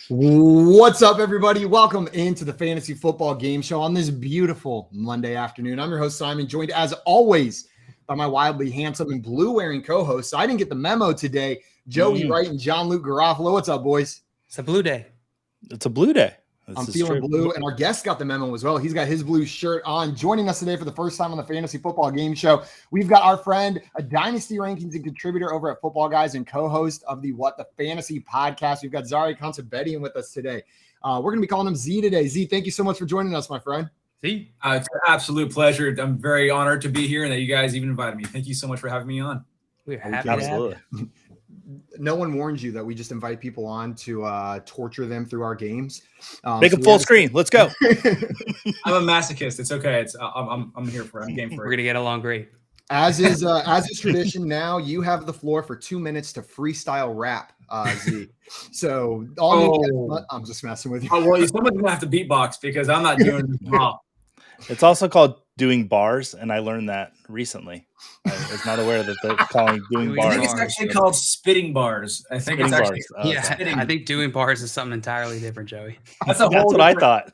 What's up, everybody? Welcome into the Fantasy Football Game Show on this beautiful Monday afternoon. I'm your host, Simon, joined as always by my wildly handsome and blue-wearing co-hosts. I didn't get the memo today. Joey Wright and John-Luke Garoppolo. What's up, boys? It's a blue day. It's a blue day. I'm feeling blue, and our guest got the memo as well. He's got his blue shirt on. Joining us today for the first time on the Fantasy Football Game Show, we've got our friend, a Dynasty Rankings and contributor over at Football Guys and co-host of the What the Fantasy podcast. We've got Zareh Kantzabedian with us today. We're going to be calling him Z today. Z, thank you so much for joining us, my friend. Z, it's an absolute pleasure. I'm very honored to be here and that you guys even invited me. Thank you so much for having me on. We're happy Absolutely. No one warned you that we just invite people on to torture them through our games. Make them full screen. Let's go. I'm a masochist. It's okay. I'm here for it. I'm game for We're it. gonna get along great. As is tradition now, you have the floor for 2 minutes to freestyle rap, Z. So I'm just messing with you. Oh, well, someone's gonna have to beatbox because I'm not doing this well. It's also called doing bars, and I learned that recently. I was not aware that they're calling doing Doing bars. I think it's actually called spitting bars. I think Spitting it's actually bars. Yeah, spitting. I think doing bars is something entirely different, Joey. That's a whole That's what I different- thought.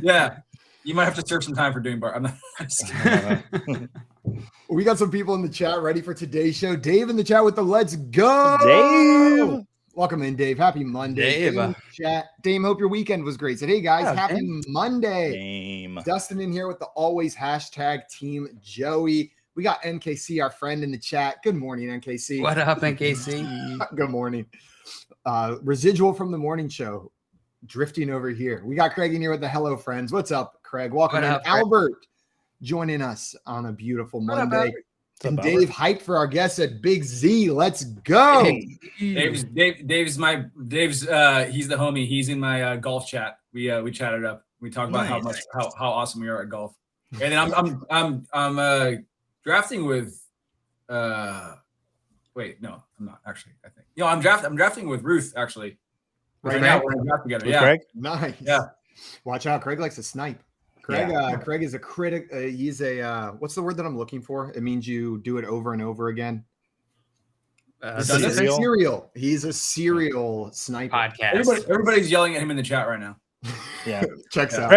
Yeah, you might have to serve some time for doing bar. I'm not. Just kidding. We got some people in the chat ready for today's show. Dave in the chat with the let's go. Dave. Welcome in, Dave. Happy Monday. Dave. In the chat. Dame, hope your weekend was great. Said, hey, guys, Yeah, happy Dame. Monday. Game. Dustin in here with the always hashtag Team Joey. We got NKC, our friend, in the chat. Good morning, NKC. What up, NKC? Good morning. Residual from the morning show. Drifting over here. We got Craig in here with the hello, friends. What's up, Craig? Welcome What in. up, Craig? Albert joining us on a beautiful What up, Monday. Albert? And What's up, Dave hyped for our guest at Big Z. Let's go. Dave's he's the homie. He's in my golf chat. We chatted up. We talked about how awesome we are at golf. And then I'm drafting with wait, no, I'm not actually. I think I'm drafting with Ruth actually. Right now now? we're gonna draft together. With Yeah. Craig? Nice. Yeah. Watch out. Craig likes to snipe. Craig, Yeah. Craig is a critic. He's a what's the word that I'm looking for? It means you do it over and over again. Does He's it? a serial. He's a serial sniper. Podcast. Everybody's yelling at him in the chat right now. Yeah. Checks out.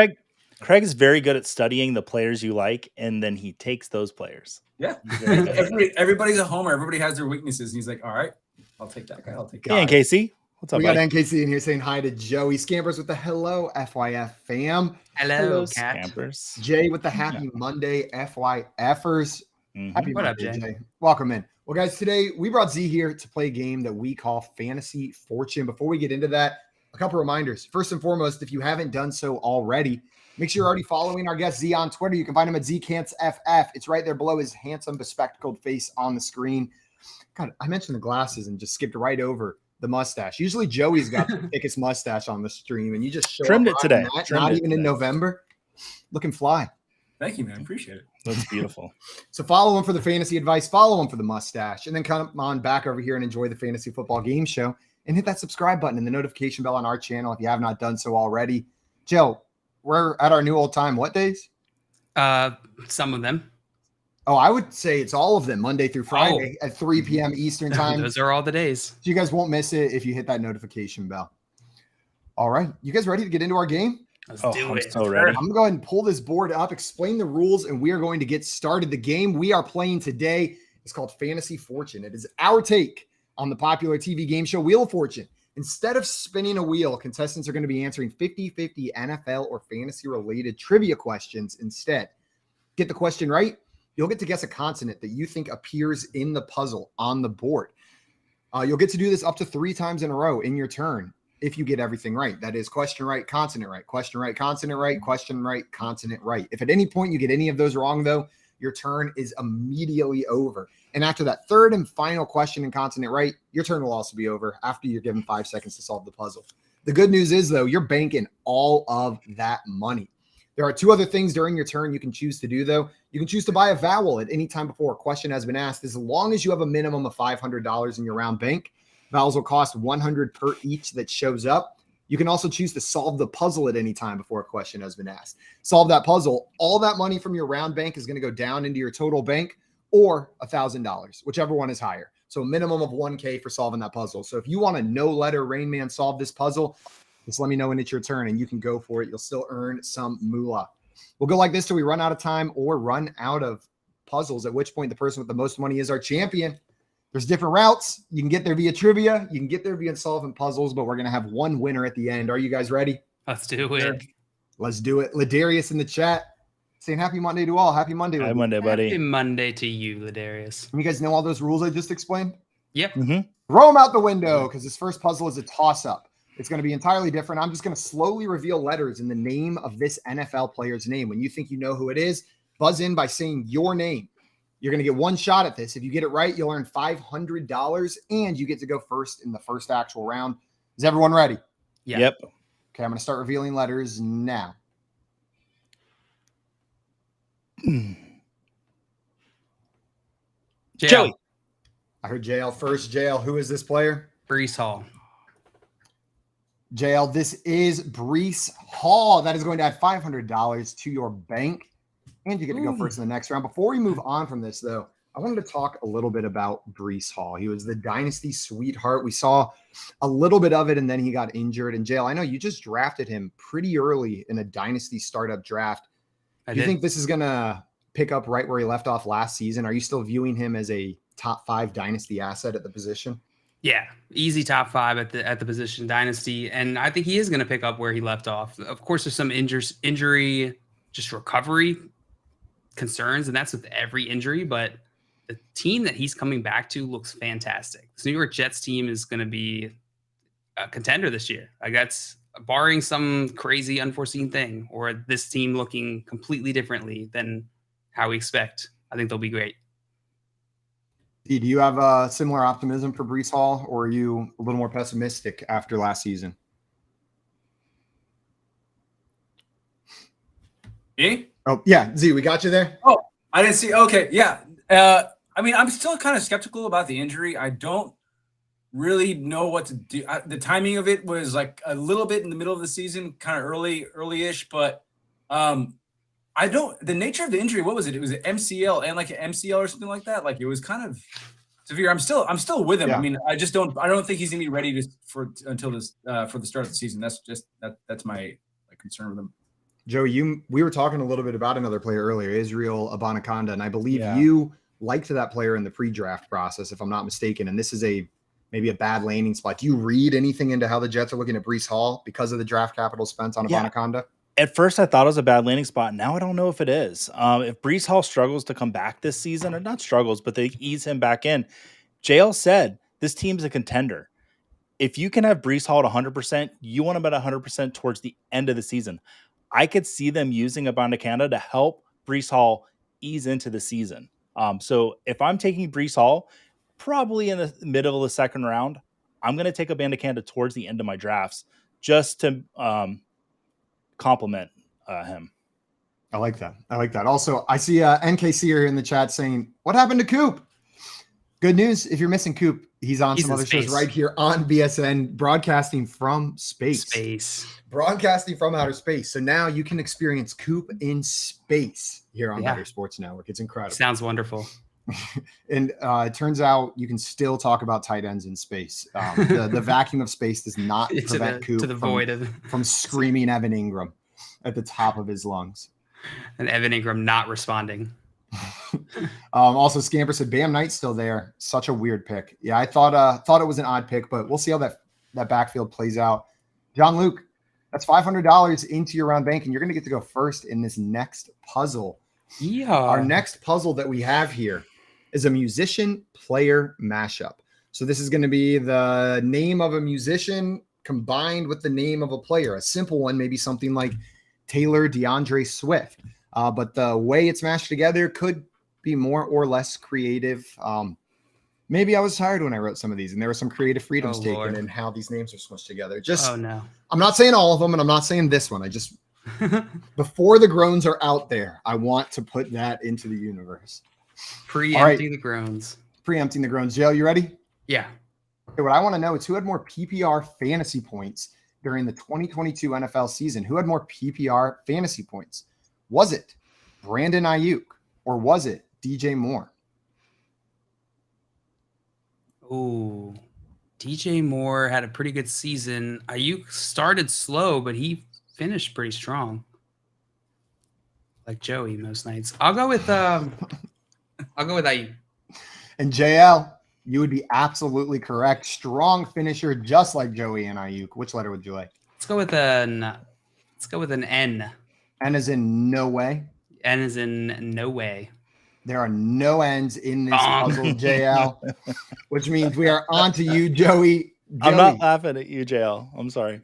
Craig is very good at studying the players you like, and then he takes those players. Yeah. He's very good. Everybody's a homer. Everybody has their weaknesses. And he's like, all right, I'll take that guy. I'll take that. Hey, Casey. What's up, We got buddy? NKC in here saying hi to Joey. Scampers with the hello, FYF fam. Hello, cat. Campers. Jay with the happy Monday, FYFers. Mhm. Happy What up, Monday, Jay? Jay. Welcome in. Well, guys, today we brought Z here to play a game that we call Fantasy Fortune. Before we get into that, a couple reminders. First and foremost, if you haven't done so already, make sure you're already following our guest Z on Twitter. You can find him at ZKantzFF. It's right there below his handsome, bespectacled face on the screen. God, I mentioned the glasses and just skipped right over the mustache. Usually Joey's got the thickest mustache on the stream, and you just show Trimmed up it today. rocking that, Trimmed not it even in today. November. Looking fly. Thank you, man. Appreciate it. That's beautiful. So follow him for the fantasy advice, follow him for the mustache, and then come on back over here and enjoy the Fantasy Football Game Show and hit that subscribe button and the notification bell on our channel if you have not done so already. Jill, we're at our new old time. What days? Some of them. Oh, I would say it's all of them, Monday through Friday at 3 p.m. Eastern time. Those are all the days. So you guys won't miss it if you hit that notification bell. All right. You guys ready to get into our game? Let's Oh, do I'm it. so ready. I'm going to go ahead and pull this board up, explain the rules, and we are going to get started. The game we are playing today is called Fantasy Fortune. It is our take on the popular TV game show Wheel of Fortune. Instead of spinning a wheel, contestants are going to be answering 50-50 NFL or fantasy-related trivia questions instead. Get the question right, you'll get to guess a consonant that you think appears in the puzzle on the board. You'll get to do this up to 3 times in a row in your turn if you get everything right. That is question right, consonant right, question right, consonant right, question right, consonant right. If at any point you get any of those wrong, though, your turn is immediately over. And after that third and final question and consonant right, your turn will also be over after you're given 5 seconds to solve the puzzle. The good news is, though, you're banking all of that money. There are 2 other things during your turn you can choose to do, though. You can choose to buy a vowel at any time before a question has been asked, as long as you have a minimum of $500 in your round bank. Vowels will cost $100 per each that shows up. You can also choose to solve the puzzle at any time before a question has been asked. Solve that puzzle. All that money from your round bank is going to go down into your total bank, or $1,000, whichever one is higher. So a minimum of $1,000 for solving that puzzle. So if you want to no letter Rain Man solve this puzzle, Just let me know when it's your turn and you can go for it. You'll still earn some moolah. We'll go like this till we run out of time or run out of puzzles, at which point the person with the most money is our champion. There's different routes. You can get there via trivia. You can get there via solving puzzles, but we're going to have one winner at the end. Are you guys ready? Let's do it. Sure. Let's do it. Ladarius in the chat saying happy Monday to all. Happy Monday. Happy Monday, buddy. Happy Monday to you, Ladarius. You guys know all those rules I just explained? Yep. Throw them out the window because this first puzzle is a toss-up. It's going to be entirely different. I'm just going to slowly reveal letters in the name of this NFL player's name. When you think you know who it is, buzz in by saying your name. You're going to get one shot at this. If you get it right, you'll earn $500 and you get to go first in the first actual round. Is everyone ready? Yeah. Yep. Okay, I'm going to start revealing letters now. Joey. I heard JL first. JL, who is this player? Breece Hall. JL, this is Breece Hall. That is going to add $500 to your bank. And you get to go first in the next round. Before we move on from this, though, I wanted to talk a little bit about Breece Hall. He was the Dynasty sweetheart. We saw a little bit of it, and then he got injured. And JL, I know you just drafted him pretty early in a Dynasty startup draft. Do you think this is going to pick up right where he left off last season? Are you still viewing him as a top 5 Dynasty asset at the position? Yeah, easy top 5 at the position Dynasty, and I think he is going to pick up where he left off. Of course, there's some injury, just recovery concerns, and that's with every injury. But the team that he's coming back to looks fantastic. This New York Jets team is going to be a contender this year. Like, that's barring some crazy unforeseen thing or this team looking completely differently than how we expect. I think they'll be great. Do you have a similar optimism for Breece Hall, or are you a little more pessimistic after last season? Me? Oh, yeah. Z, we got you there? Oh, I didn't see. Okay, yeah. I mean, I'm still kind of skeptical about the injury. I don't really know what to do. The timing of it was like a little bit in the middle of the season, kind of early-ish, but the nature of the injury, what was it? It was an MCL and like an MCL or something like that. Like, it was kind of severe. I'm still with him. Yeah. I mean, I don't think he's gonna be ready for the start of the season. That's my think with him. Joe, we were talking a little bit about another player earlier, Israel Abanikanda, and I believe you liked that player in the pre-draft process, if I'm not mistaken. And this is maybe a bad landing spot. Do you read anything into how the Jets are looking at Breece Hall because of the draft capital spent on Abanikanda? At first, I thought it was a bad landing spot. Now I don't know if it is. If Breece Hall struggles to come back this season, or not struggles, but they ease him back in, JL said this team's a contender. If you can have Breece Hall at 100%, you want him at 100% towards the end of the season. I could see them using Abanikanda to help Breece Hall ease into the season. So if I'm taking Breece Hall, probably in the middle of the second round, I'm going to take Abanikanda towards the end of my drafts just to compliment him. I like that. Also, I see NKC here in the chat saying, what happened to Coop? Good news. If you're missing Coop, he's on some other shows right here on BSN, broadcasting from space. Broadcasting from outer space. So now you can experience Coop in space here on Better Sports Network. It's incredible. Sounds wonderful. And it turns out you can still talk about tight ends in space. The vacuum of space does not prevent Coop from screaming Evan Ingram at the top of his lungs. And Evan Ingram not responding. Also, Scamper said Bam Knight's still there. Such a weird pick. Yeah, I thought it was an odd pick, but we'll see how that backfield plays out. John Luke, that's $500 into your round bank, and you're going to get to go first in this next puzzle. Yeah. Our next puzzle that we have here is a musician-player mashup. So this is going to be the name of a musician combined with the name of a player. A simple one, maybe something like Taylor DeAndre Swift. But the way it's mashed together could be more or less creative. Maybe I was tired when I wrote some of these, and there were some creative freedoms taken in how these names are smushed together. I'm not saying all of them, and I'm not saying this one. I just before the groans are out there, I want to put that into the universe. Preempting the groans. Preempting the groans. Jail, you ready? Yeah. Okay, what I want to know is who had more PPR fantasy points during the 2022 NFL season? Who had more PPR fantasy points? Was it Brandon Ayuk or was it DJ Moore? Ooh. DJ Moore had a pretty good season. Ayuk started slow, but he finished pretty strong. Like Joey most nights. I'll go with Ayuk. And JL, you would be absolutely correct. Strong finisher, just like Joey and Ayuk. Which letter would you like? Let's go with an N. N as in no way. N as in no way. There are no N's in this puzzle, JL, which means we are on to you, Joey. I'm not laughing at you, JL. I'm sorry.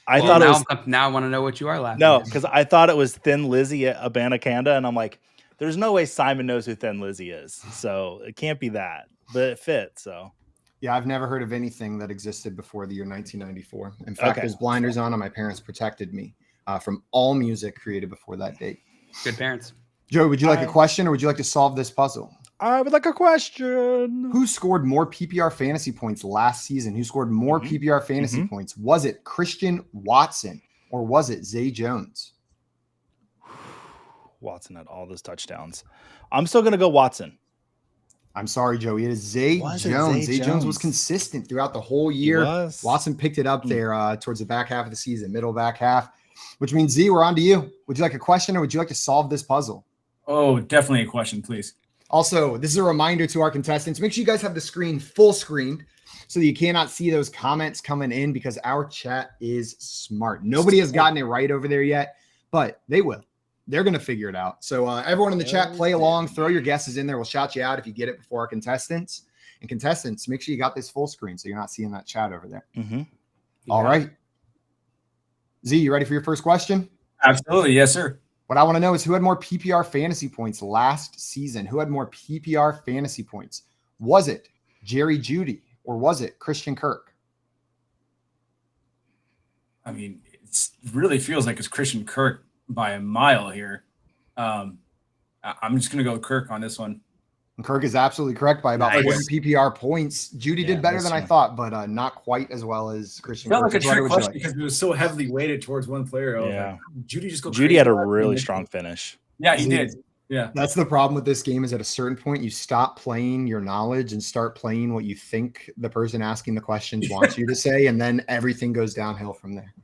I thought now I want to know what you are laughing No, at. because I thought it was Thin Lizzy at Abanikanda, and I'm like, there's no way Simon knows who Thin Lizzy is. So it can't be that. But it fits, so. Yeah, I've never heard of anything that existed before the year 1994. In fact, there's blinders on, and my parents protected me from all music created before that date. Good parents. Joey, would you like a question, or would you like to solve this puzzle? I would like a question. Who scored more PPR fantasy points last season? Who scored more PPR fantasy points? Was it Christian Watson or was it Zay Jones? Watson had all those touchdowns. I'm still going to go Watson. I'm sorry, Joey. It is Zay Jones. Zay Jones was consistent throughout the whole year. Watson picked it up there towards the back half of the season, middle back half, which means Z, we're on to you. Would you like a question or would you like to solve this puzzle? Oh, definitely a question, please. Also, this is a reminder to our contestants. Make sure you guys have the screen full screened so that you cannot see those comments coming in because our chat is smart. Nobody has gotten it right over there yet, but they will. They're going to figure it out. So everyone in the chat, play along. Throw your guesses in there. We'll shout you out if you get it before our contestants. And contestants, make sure you got this full screen so you're not seeing that chat over there. All right. Z, you ready for your first question? Absolutely. Yes, sir. What I want to know is who had more PPR fantasy points last season? Who had more PPR fantasy points? Was it Jerry Jeudy or was it Christian Kirk? I mean, it really feels like it's Christian Kirk by a mile here. I'm just going to go with Kirk on this one. And Kirk is absolutely correct by about 40 PPR points. Jeudy did better than I thought, but not quite as well as Christian Kirk. Felt like a trick question because it was so heavily weighted towards one player. Jeudy had a really strong finish. Yeah, he did. Yeah. That's the problem with this game is at a certain point, you stop playing your knowledge and start playing what you think the person asking the questions wants you to say, and then everything goes downhill from there.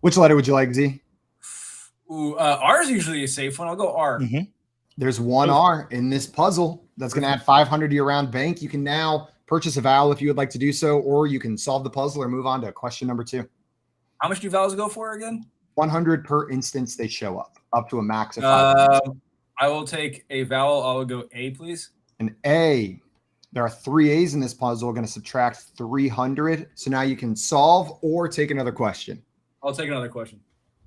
Which letter would you like, Z? Ooh, R is usually a safe one. I'll go R. There's one R in this puzzle that's going to add 500 to your round bank. You can now purchase a vowel if you would like to do so, or you can solve the puzzle or move on to question number 2. How much do vowels go for again? 100 per instance they show up to a max of 500. I will take a vowel. I will go A, please. An A. There are 3 A's in this puzzle. We're going to subtract 300. So now you can solve or take another question. I'll take another question.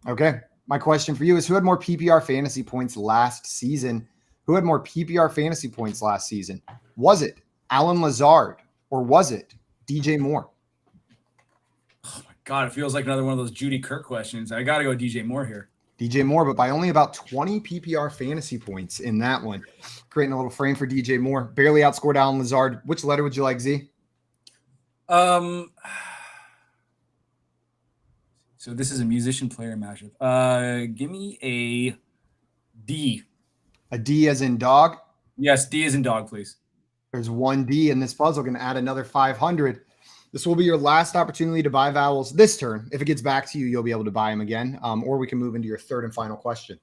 Okay. My question for you is who had more PPR fantasy points last season? Who had more PPR fantasy points last season? Was it Alan Lazard or was it DJ Moore? Oh my God, it feels like another one of those Judy Kirk questions. I got to go DJ Moore here. DJ Moore, but by only about 20 PPR fantasy points in that one. Creating a little frame for DJ Moore. Barely outscored Alan Lazard. Which letter would you like, Z? So this is a musician-player matchup. Give me a D. A D as in dog? Yes, D as in dog, please. There's one D in this puzzle. Going to add another 500. This will be your last opportunity to buy vowels this turn. If it gets back to you, you'll be able to buy them again. Or we can move into your third and final question.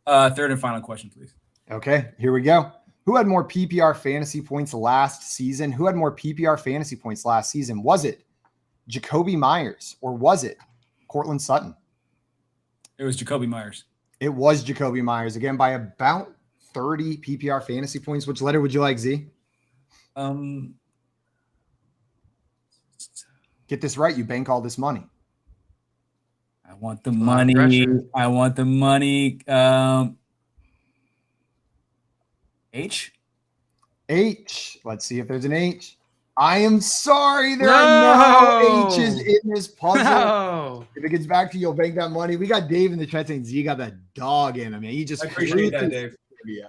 Third and final question, please. Okay, here we go. Who had more PPR fantasy points last season? Who had more PPR fantasy points last season? Was it Jacoby Myers or was it Cortland Sutton? It was Jacoby Myers. It was Jacoby Myers, again, by about 30 PPR fantasy points. Which letter would you like, Z? Get this right. You bank all this money. I want the money. I want the money. H? H. Let's see if there's an H. I am sorry. There are no H's in this puzzle. No. If it gets back to you, you'll bank that money. We got Dave in the chat saying Z got that dog in him. He just I appreciate that, Dave. Yeah.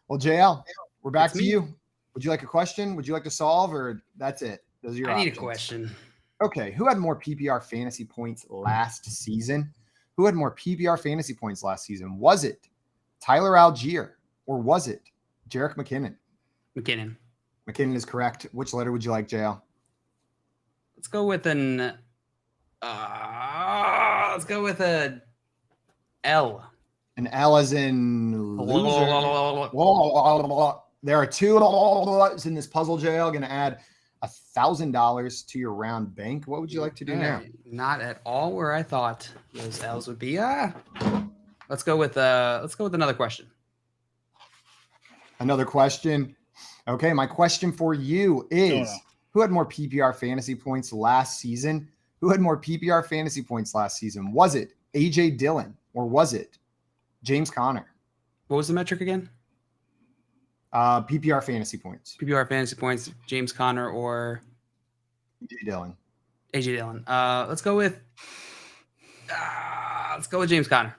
Well, JL, we're back to you. Would you like a question? Would you like to solve, or that's it? Those are your options. I need a question. Okay. Who had more PPR fantasy points last season? Who had more PPR fantasy points last season? Was it Tyler Algier or was it Jerick McKinnon? McKinnon. McKinnon is correct. Which letter would you like, JL? Let's go with an. Let's go with a L. An L as in loser. There are two L's in this puzzle, JL. Going to add $1,000 to your round bank. What would you like to do now? Not at all where I thought those L's would be. Let's go with another question. Another question. Okay, my question for you is: who had more PPR fantasy points last season? Who had more PPR fantasy points last season? Was it AJ Dillon or was it James Conner? What was the metric again? PPR fantasy points. PPR fantasy points, James Conner or AJ Dillon. AJ Dillon. Let's go with James Conner.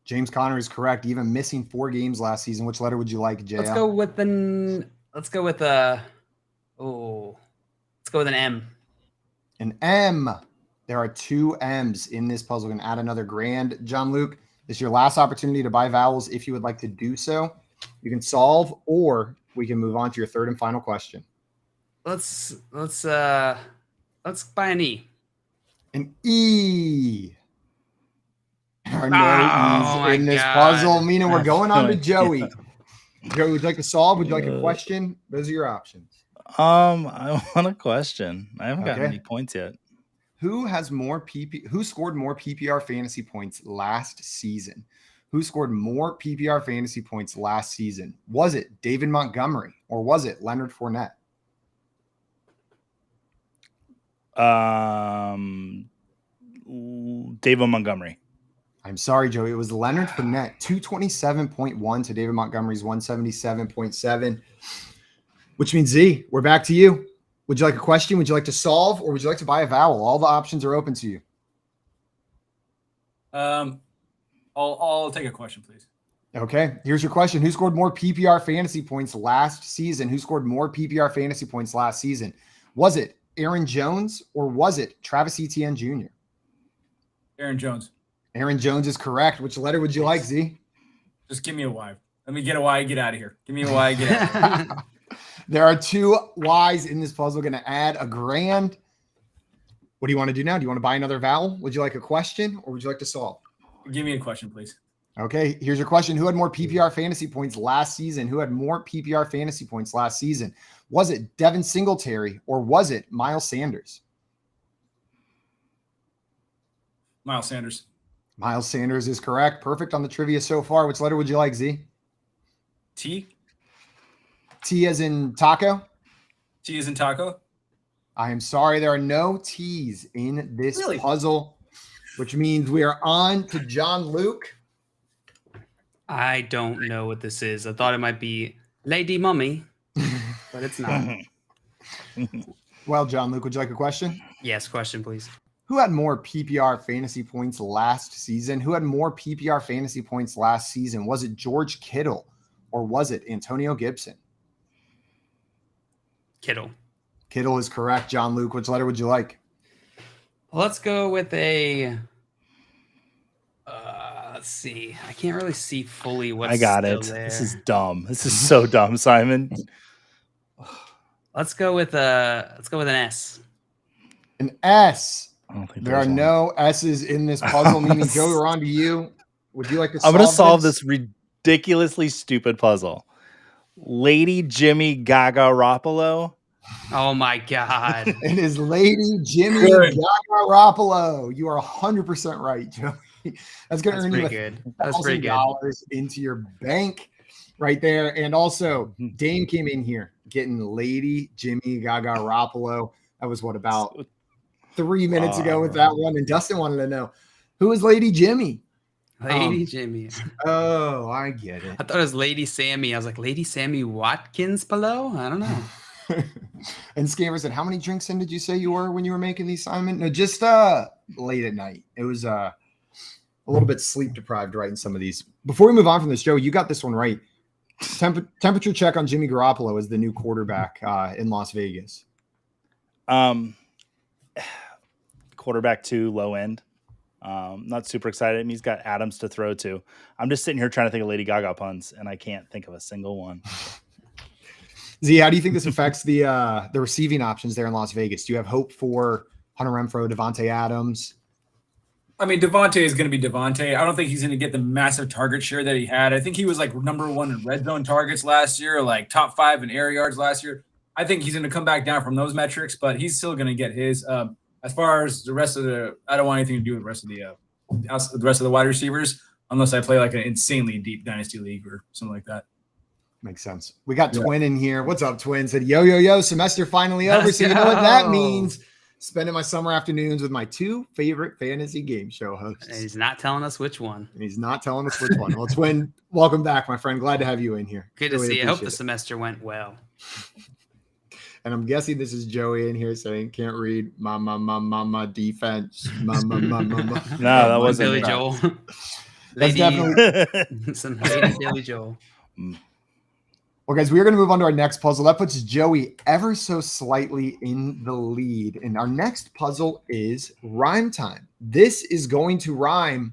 James Conner is correct, even missing 4 games last season. Which letter would you like, JL? Let's go with an M. An M. There are 2 M's in this puzzle. Going to add another grand. John Luke, this is your last opportunity to buy vowels if you would like to do so. You can solve, or we can move on to your third and final question. Let's buy an E. An E. There are no E's in this puzzle, meaning we're going on to Joey. Joey, would you like to solve? Would you like a question? Those are your options. I want a question. I haven't gotten any points yet. Who scored more PPR fantasy points last season? Who scored more PPR fantasy points last season? Was it David Montgomery or was it Leonard Fournette? David Montgomery. I'm sorry, Joey. It was Leonard Fournette, 227.1 to David Montgomery's 177.7, which means Z, we're back to you. Would you like a question? Would you like to solve, or would you like to buy a vowel? All the options are open to you. I'll take a question, please. Okay, here's your question. Who scored more PPR fantasy points last season? Who scored more PPR fantasy points last season? Was it Aaron Jones or was it Travis Etienne Jr.? Aaron Jones. Aaron Jones is correct. Which letter would you like, Z? Just give me a Y. Let me get a Y, get out of here. Give me a Y, get out of here. There are 2 Y's in this puzzle. Going to add a grand. What do you want to do now? Do you want to buy another vowel? Would you like a question or would you like to solve? Give me a question, please. Okay, here's your question. Who had more PPR fantasy points last season? Who had more PPR fantasy points last season? Was it Devin Singletary or was it Miles Sanders? Miles Sanders. Miles Sanders is correct. Perfect on the trivia so far. Which letter would you like, Z? T. T as in taco? T as in taco? I am sorry. There are no T's in this puzzle, which means we are on to John Luke. I don't know what this is. I thought it might be Lady Mummy, but it's not. Well, John Luke, would you like a question? Yes, question, please. Who had more PPR fantasy points last season? Who had more PPR fantasy points last season? Was it George Kittle or was it Antonio Gibson? Kittle. Kittle is correct. John Luke, which letter would you like? Let's go with a. Let's see. I can't really see fully what's I got it. there. This is dumb. This is so dumb, Simon. Let's go with an S. An S. I don't think there are no S's in this puzzle, meaning Joey, we're on to you. Would you like to solve I'm going to solve this ridiculously stupid puzzle. Lady Jimmy Garoppolo. Oh, my God. It is Lady Jimmy Garoppolo. You are 100% right, Joey. That's going to earn you $1,000 into your bank right there. And also, Dane came in here getting Lady Jimmy Garoppolo. That was about 3 minutes ago with that one. And Dustin wanted to know, who is Lady Jimmy? Lady Jimmy. Oh, I get it. I thought it was Lady Sammy. I was like, Lady Sammy Watkins below? I don't know. And Scammer said, how many drinks in did you say you were when you were making the assignment? No, just late at night. It was a little bit sleep deprived writing some of these. Before we move on from this, Joe, you got this one right. Temperature check on Jimmy Garoppolo as the new quarterback in Las Vegas. Quarterback 2, low end. Not super excited. I mean, he's got Adams to throw to. I'm just sitting here trying to think of Lady Gaga puns, and I can't think of a single one. Z, how do you think this affects the receiving options there in Las Vegas? Do you have hope for Hunter Renfrow, Devontae Adams? I mean, Devontae is going to be Devontae. I don't think he's going to get the massive target share that he had. I think he was like number 1 in red zone targets last year, like top 5 in air yards last year. I think he's going to come back down from those metrics, but he's still going to get his. As far as the rest of I don't want anything to do with the rest of the wide receivers, unless I play like an insanely deep dynasty league or something like that. Makes sense. We got Twin in here. What's up, Twin? Said, yo, semester finally over. So you know what that means. Spending my summer afternoons with my 2 favorite fantasy game show hosts. And he's not telling us which one. Well, Twin, welcome back, my friend. Glad to have you in here. Good to see you. I hope the semester went well. And I'm guessing this is Joey in here saying, can't read mama defense. Mama. No, that wasn't Billy me. Joel. That's definitely some lady Billy Joel. Well, guys, we are going to move on to our next puzzle. That puts Joey ever so slightly in the lead. And our next puzzle is rhyme time. This is going to rhyme,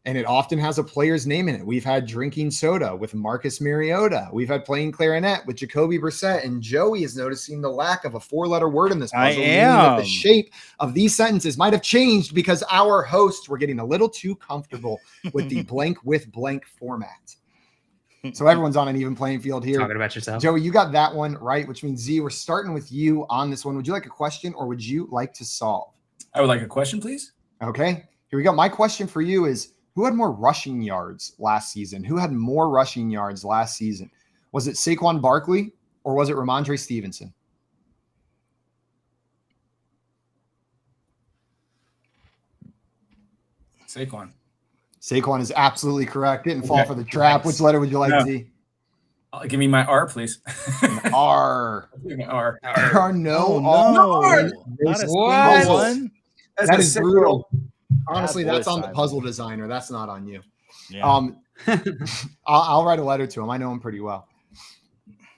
and it often has a player's name in it. We've had drinking soda with Marcus Mariota. We've had playing clarinet with Jacoby Brissett. And Joey is noticing the lack of a 4-letter word in this puzzle. Meaning that the shape of these sentences might have changed because our hosts were getting a little too comfortable with the blank with blank format. So everyone's on an even playing field here. Talking about yourself. Joey, you got that one right, which means Z, we're starting with you on this one. Would you like a question or would you like to solve? I would like a question, please. Okay, here we go. My question for you is, who had more rushing yards last season? Who had more rushing yards last season? Was it Saquon Barkley or was it Ramondre Stevenson? Saquon is absolutely correct. Didn't fall for the trap. Which letter would you like, Z? Give me my R, please. An R. R. There are no R. Not a What? One? That is brutal. Honestly, Bad boy, that's on the Simon. puzzle designer. That's not on you. Yeah. I'll write a letter to him. I know him pretty well.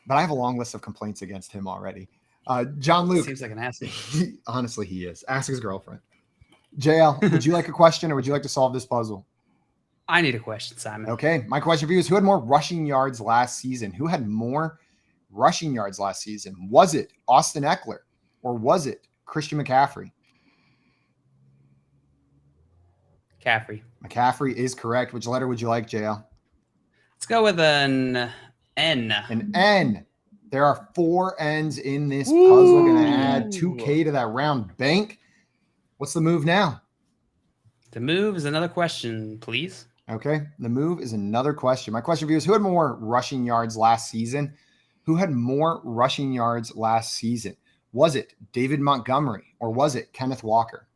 But I have a long list of complaints against him already. John Luke. Seems like an ass. Honestly, he is. Ask his girlfriend. JL, would you like a question or would you like to solve this puzzle? I need a question, Simon. Okay. My question for you is, who had more rushing yards last season? Who had more rushing yards last season? Was it Austin Eckler or was it Christian McCaffrey? McCaffrey is correct. Which letter would you like, JL? Let's go with an N. An N. There are 4 N's in this puzzle. Going to add 2K to that round bank. What's the move now? The move is another question, please. Okay. The move is another question. My question for you is, who had more rushing yards last season? Who had more rushing yards last season? Was it David Montgomery or was it Kenneth Walker?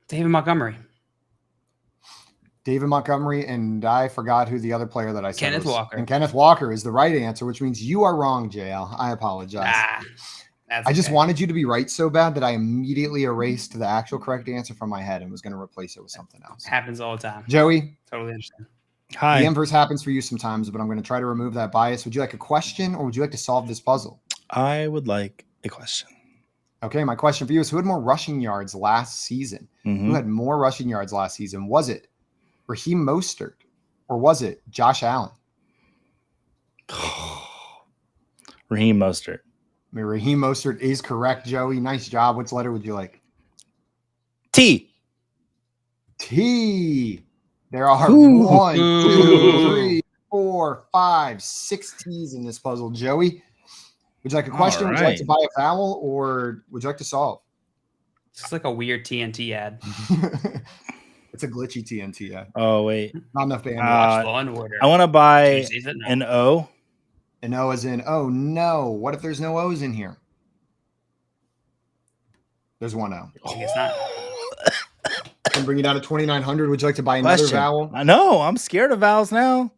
David Montgomery. David Montgomery, and I forgot who the other player that I said Kenneth was. Walker. And Kenneth Walker is the right answer, which means you are wrong, JL. I apologize. I just wanted you to be right so bad that I immediately erased the actual correct answer from my head and was going to replace it with something else. Happens all the time. Joey, Totally understand. Hi. the inverse happens for you sometimes, but I'm going to try to remove that bias. Would you like a question or would you like to solve this puzzle? I would like a question. Okay, my question for you is, who had more rushing yards last season? Mhm. Who had more rushing yards last season? Was it Raheem Mostert or was it Josh Allen? Raheem Mostert. I mean, Raheem Mostert is correct, Joey. Nice job. Which letter would you like? T. T. There are Ooh. 1, 2, 3, 4, 5, 6 T's in this puzzle. Joey, would you like a question? Would you like to buy a vowel or would you like to solve? It's like a weird TNT ad. It's a glitchy TNT ad. Oh, wait. Not enough bandwidth. Watch Law and Order. I want to buy Tuesdays at night. an O. And O as in, oh no. What if there's no O's in here? There's one O. I guess not. Can bring you down to 2,900. Would you like to buy another Question. vowel? I know. I'm scared of vowels now.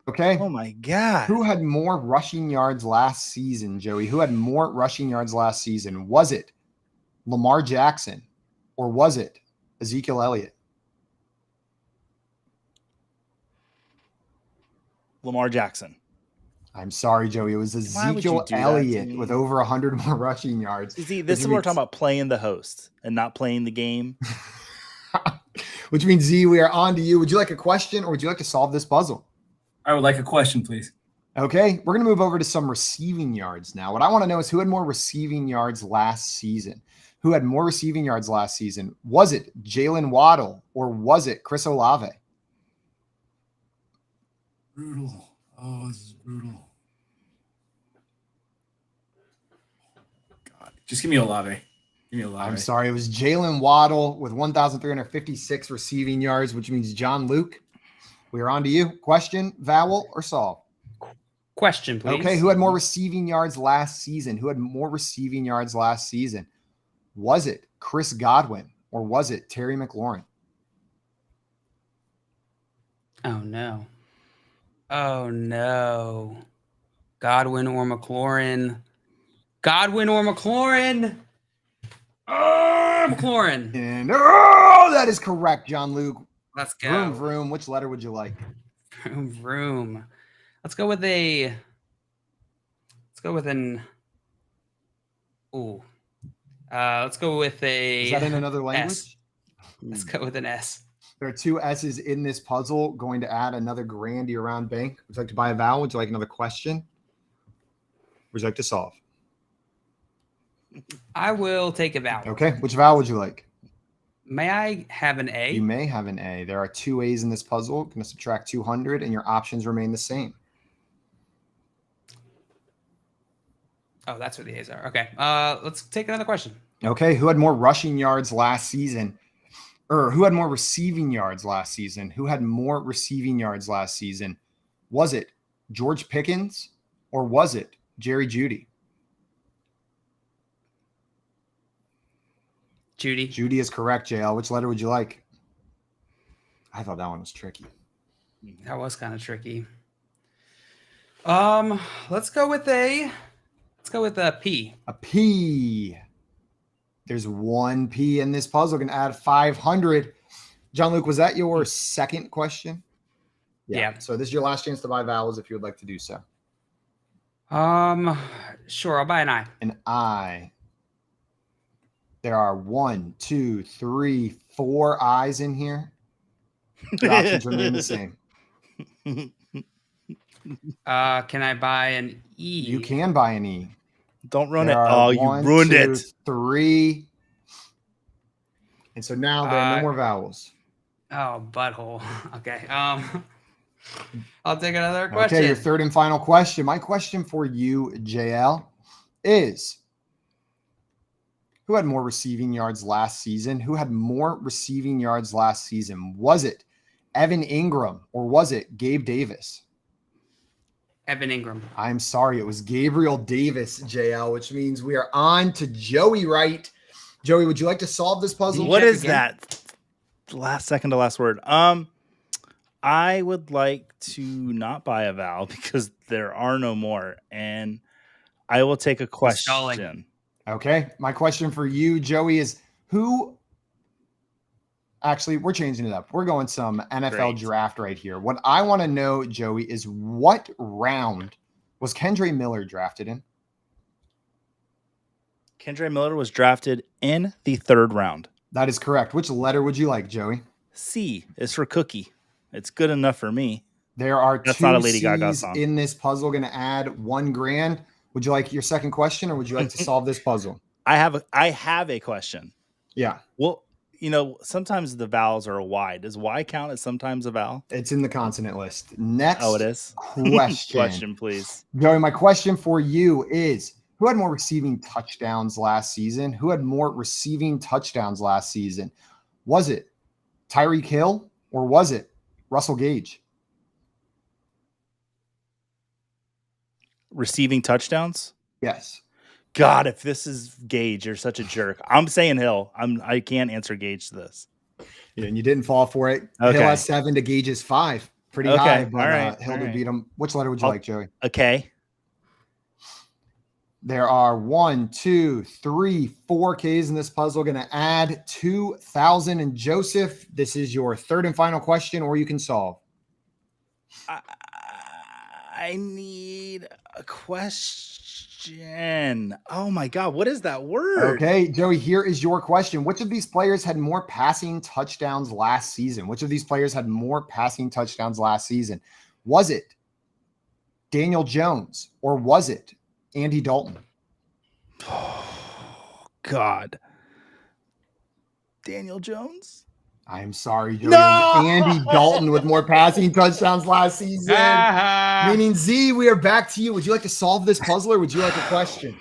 Okay. Oh, my God. Who had more rushing yards last season, Joey? Who had more rushing yards last season? Was it Lamar Jackson or was it Ezekiel Elliott? Lamar Jackson. I'm sorry, Joey. It was Why would you Ezekiel do that to Elliott me? with over 100 more rushing yards. See, this is what we're talking about, playing the host and not playing the game. Which means, Z, we are on to you. Would you like a question or would you like to solve this puzzle? I would like a question, please. Okay, we're going to move over to some receiving yards now. What I want to know is who had more receiving yards last season? Who had more receiving yards last season? Was it Jalen Waddle or was it Chris Olave? Brutal. Oh, this is brutal. God, just give me Olave. Give me Olave. I'm sorry, it was Jalen Waddle with 1,356 receiving yards, which means John Luke. We are on to you. Question, vowel, or solve? Question, please. Okay, who had more receiving yards last season? Who had more receiving yards last season? Was it Chris Godwin or was it Terry McLaurin? Oh, no. Oh, no. Godwin or McLaurin. Godwin or McLaurin. Oh, McLaurin. And that is correct, John Luke. Let's go. Vroom, vroom. Which letter would you like? Vroom, vroom. Let's go with an. Ooh. Let's go with a. Is that in another language? S. Let's go with an S. There are two S's in this puzzle. Going to add another grand to your round bank. Would you like to buy a vowel? Would you like another question? Would you like to solve? I will take a vowel. Okay. Which vowel would you like? May I have an A? You may have an A. There are two A's in this puzzle. Going to subtract 200 and your options remain the same. Oh, that's what the A's are. Okay. Let's take another question. Okay. Who had more rushing yards last season? Or who had more receiving yards last season? Who had more receiving yards last season? Was it George Pickens or was it Jerry Jeudy? Judy. Jeudy is correct, JL. Which letter would you like? I thought that one was tricky. That was kind of tricky. Let's go with a P. A P. There's one P in this puzzle. Going to add 500. John Luke, was that your second question? Yeah. So this is your last chance to buy vowels if you would like to do so. Sure. I'll buy an I. An I. There are 1, 2, 3, 4 I's in here. The options remain the same. Can I buy an E? You can buy an E. Don't ruin it. There Oh, are you 1, ruined 2, it. 3. And so now there are no more vowels. Oh, butthole. Okay. I'll take another question. Okay, your third and final question. My question for you, JL, is who had more receiving yards last season? Who had more receiving yards last season? Was it Evan Ingram or was it Gabe Davis? Evan Ingram. I'm sorry, it was Gabriel Davis, JL, which means we are on to Joey Wright. Joey, would you like to solve this puzzle? What is that? Last second to last word. I would like to not buy a vowel because there are no more, and I will take a question. Okay, my question for you, Joey, is who? Actually, we're changing it up. We're going some NFL draft right here. What I want to know, Joey, is what round was Kendre Miller drafted in? Kendre Miller was drafted in the 3rd round. That is correct. Which letter would you like, Joey? C is for cookie. It's good enough for me. There are That's two not a Lady Gaga C's song. in this puzzle. Going to add $1 grand. Would you like your second question, or would you like to solve this puzzle? I have a question. Yeah. Well, sometimes the vowels are a Y. Does Y count as sometimes a vowel? It's in the consonant list. Next. Oh, it is. Question, please. Joey, my question for you is, who had more receiving touchdowns last season? Who had more receiving touchdowns last season? Was it Tyreek Hill or was it Russell Gage? Receiving touchdowns? Yes. God, if this is Gage, you're such a jerk. I'm saying Hill. I can't answer Gage to this. Yeah, and you didn't fall for it. Okay. Hill has 7 to Gage's 5. Pretty high, but Hill would beat him. Which letter would you like, Joey? Okay. There are 1, 2, 3, 4 Ks in this puzzle. Going to add 2,000. And Joseph, this is your third and final question, or you can solve. I need a question. Oh my God, what is that word? Okay, Joey, here is your question. Which of these players had more passing touchdowns last season? Which of these players had more passing touchdowns last season? Was it Daniel Jones or was it Andy Dalton? Oh, God. Daniel Jones? I'm sorry, Joey. No! It was Andy Dalton with more passing touchdowns last season. Meaning, Z, we are back to you. Would you like to solve this puzzle or would you like a question?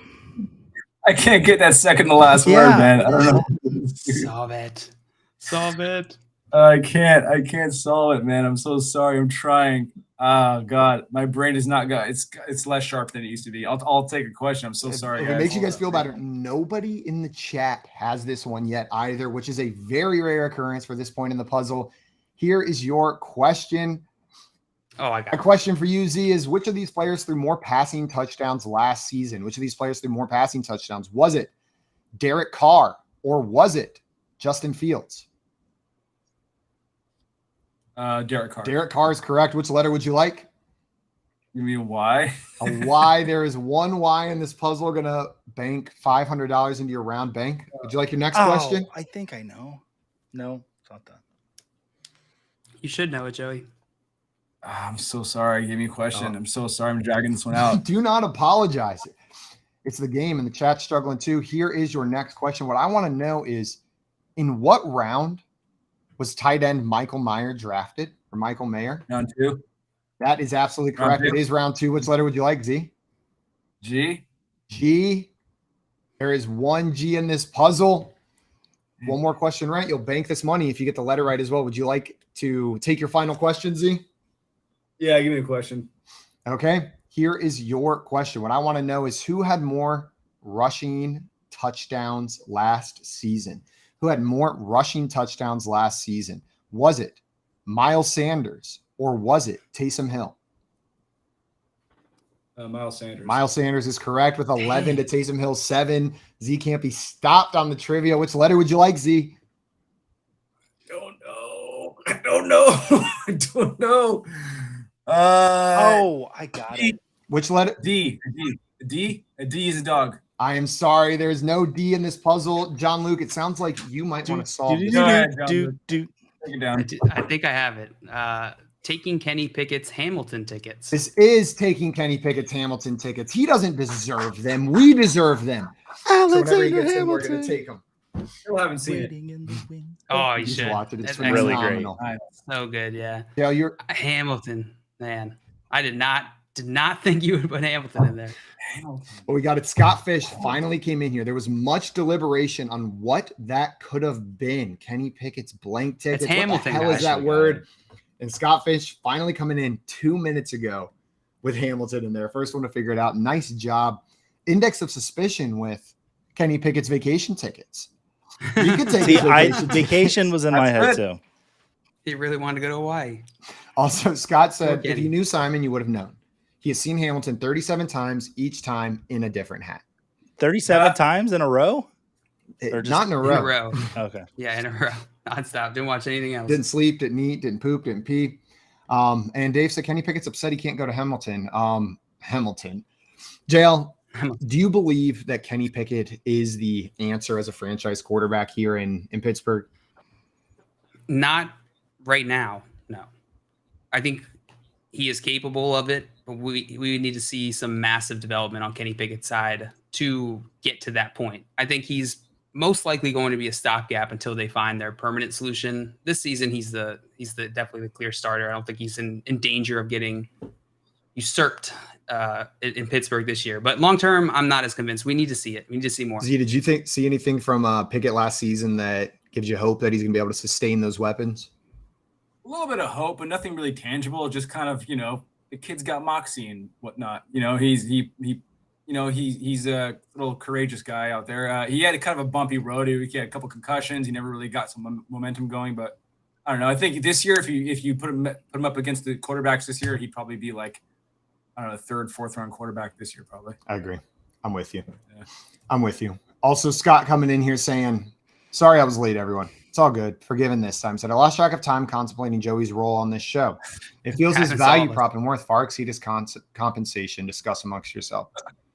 I can't get that second to last word, man. I don't know. Solve it. Solve it. I can't solve it, man. I'm so sorry. I'm trying. Oh God, my brain is not good. It's less sharp than it used to be. I'll take a question. I'm so sorry. If it makes you guys feel better, nobody in the chat has this one yet either, which is a very rare occurrence for this point in the puzzle. Here is your question. Oh, I got A question for you, Z, is which of these players threw more passing touchdowns last season? Which of these players threw more passing touchdowns? Was it Derek Carr or was it Justin Fields? Derek Carr. Derek Carr is correct. Which letter would you like? You mean Y? A Y. There is one Y in this puzzle. Going to bank $500 into your round bank. Would you like your next question? I think I know. No, it's not that. You should know it, Joey. I'm so sorry. Give me a question. I'm so sorry. I'm dragging this one out. Do not apologize. It's the game and the chat's struggling too. Here is your next question. What I want to know is, in what round was tight end Michael Mayer drafted, or Michael Mayer? Round 2. That is absolutely correct. It is round 2. Which letter would you like, Z? G. G. There is one G in this puzzle. One more question right. You'll bank this money if you get the letter right as well. Would you like to take your final question, Z? Yeah, give me a question. Okay. Here is your question. What I want to know is who had more rushing touchdowns last season? Who had more rushing touchdowns last season? Was it Miles Sanders or was it Taysom Hill? Miles Sanders. Miles Sanders is correct with 11 to Taysom Hill 7. Z can't be stopped on the trivia. Which letter would you like, Z? I don't know. I got it. Which letter? D. A D is a dog. I am sorry. There's no D in this puzzle. John Luke, it sounds like you might want to solve this. Go ahead, John. Do. Take it down. I think I have it. Taking Kenny Pickett's Hamilton tickets. This is taking Kenny Pickett's Hamilton tickets. He doesn't deserve them. We deserve them. So whenever he gets them, we're going to take them. Still haven't seen it. Oh, you should should. watch it. It's That's really phenomenal. great. So good, yeah. Yeah, you're Hamilton, man. I did not think you would put Hamilton in there. well, we got it. Scott Fish finally came in here. There was much deliberation on what that could have been. Kenny Pickett's blank ticket. It's Hamilton. What the hell is that word? And Scott Fish finally coming in 2 minutes ago with Hamilton in there. First one to figure it out. Nice job. Index of suspicion with Kenny Pickett's vacation tickets. You could take vacation was in my head too. He really wanted to go to Hawaii. Also, Scott said if you knew Simon, you would have known. He has seen Hamilton 37 times, each time in a different hat. 37 times in a row? Or not in a row. In a row. Okay. Yeah, in a row. Nonstop. Didn't watch anything else. Didn't sleep, didn't eat, didn't poop, didn't pee. And Dave said Kenny Pickett's upset he can't go to Hamilton. Hamilton. JL, do you believe that Kenny Pickett is the answer as a franchise quarterback here in Pittsburgh? Not right now, no. I think he is capable of it, but we need to see some massive development on Kenny Pickett's side to get to that point. I think he's most likely going to be a stopgap until they find their permanent solution. This season, he's definitely the clear starter. I don't think he's in danger of getting usurped in Pittsburgh this year. But long term, I'm not as convinced. We need to see it. We need to see more. Z, did you see anything from Pickett last season that gives you hope that he's going to be able to sustain those weapons? A little bit of hope, but nothing really tangible. Just kind of, the kid's got moxie and whatnot. He's a little courageous guy out there. He had a kind of a bumpy road. He had a couple concussions. He never really got some momentum going. But I don't know. I think this year, if you put him up against the quarterbacks this year, he'd probably be like, I don't know, third, fourth round quarterback this year, probably. I agree. I'm with you. Yeah. I'm with you. Also, Scott coming in here saying, sorry I was late, everyone. It's all good. Forgiven this time. Said I lost track of time contemplating Joey's role on this show. It feels his value prop and worth far exceed his compensation. Discuss amongst yourself.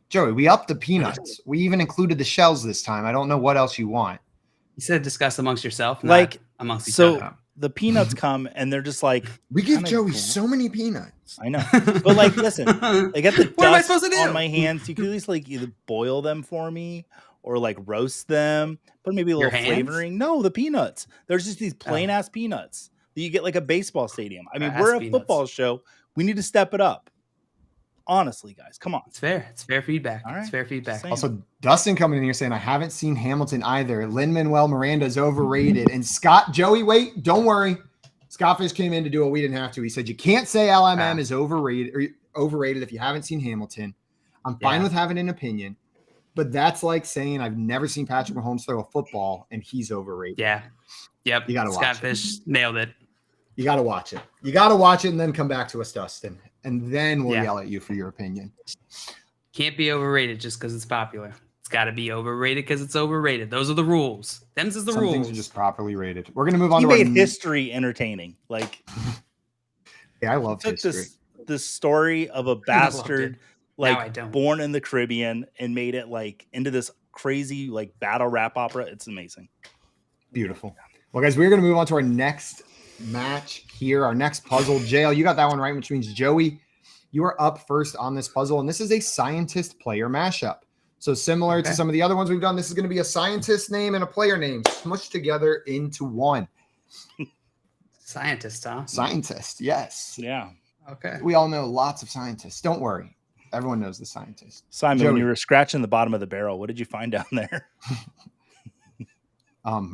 Joey, we upped the peanuts. We even included the shells this time. I don't know what else you want. You said discuss amongst yourself, not like amongst each so other. the peanuts come and they're just like, we give Joey so many peanuts. I know. But like, listen, I got the What am I dust supposed to do? on my hands. You could at least like either boil them for me or like roast them, put maybe a Your little hands? flavoring. No, the peanuts. There's just these plain ass peanuts that you get like a baseball stadium. I mean, Ass we're a peanuts. football show. We need to step it up. Honestly, guys, come on. It's fair. It's fair feedback. All right. It's fair feedback. Saying. Also, Dustin coming in here saying, I haven't seen Hamilton either. Lin-Manuel Miranda is overrated. And Joey, wait, don't worry. Scott Fish came in to do what we didn't have to. He said, you can't say LMM is overrated if you haven't seen Hamilton. I'm fine with having an opinion, but that's like saying I've never seen Patrick Mahomes throw a football and he's overrated. Yeah. Yep. You got to watch Scott it. Fish nailed it. You got to watch it. You got to watch it and then come back to us, Dustin. And then we'll yell at you for your opinion. Can't be overrated just because it's popular. It's got to be overrated because it's overrated. Those are the rules. Them's is the Some rules. things are just properly rated. We're going to move on He to our made history entertaining. Like, yeah, I love took history. this story of a loved bastard it. Now I like don't. born in the Caribbean and made it like into this crazy like battle rap opera. It's amazing. Beautiful. Well, guys, we're going to move on to our next match here. Our next puzzle. JL, you got that one right, which means Joey, you are up first on this puzzle. And this is a scientist player mashup. So similar to some of the other ones we've done, this is going to be a scientist name and a player name smushed together into one. Scientist, huh? Scientist, yes. Yeah. Okay. We all know lots of scientists. Don't worry. Everyone knows the scientist. Simon, Joey. when you were scratching the bottom of the barrel, what did you find down there?